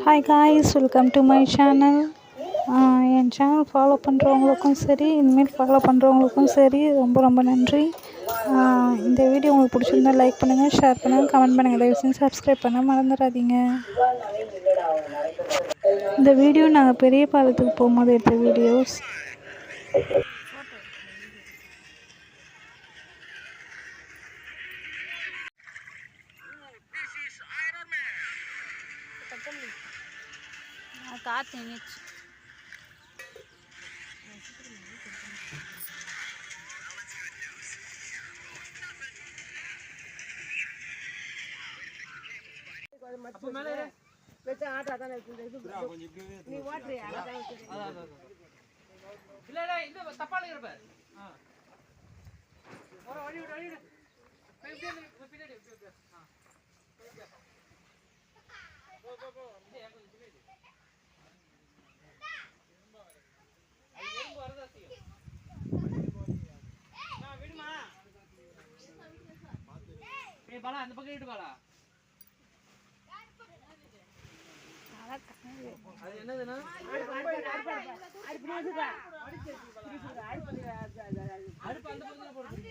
Hi guys, welcome to my channel. என் channel follow பண்ணுறவங்களுக்கும் சரி, இனிமேல் ஃபாலோ பண்ணுறவங்களுக்கும் சரி ரொம்ப ரொம்ப நன்றி. இந்த வீடியோ உங்களுக்கு பிடிச்சிருந்தா லைக் பண்ணுங்கள், ஷேர் பண்ணுங்கள், கமெண்ட் பண்ணுங்கள். தயவு செஞ்சு சப்ஸ்கிரைப் பண்ண மறந்துடாதீங்க. இந்த வீடியோ நாங்கள் பெரிய பாலத்துக்கு போகும்போது எடுத்த வீடியோஸ். காற்று நினைச்சு நீ ஓட்டுறியா? இல்ல இல்ல இந்த தப்பால இருப்ப ஒரு வழி விடு வழி விடு பின்னாடி போ போ போ இது கொஞ்சம் பின்னாடி அது எறும்பு வரதா செய்யும். விடுமா ஏய் பாலா அந்த பக்கம் இட்டு பாலா. அது என்னதுன்னா அடுப்பு அந்த பக்கத்துல போடுறது.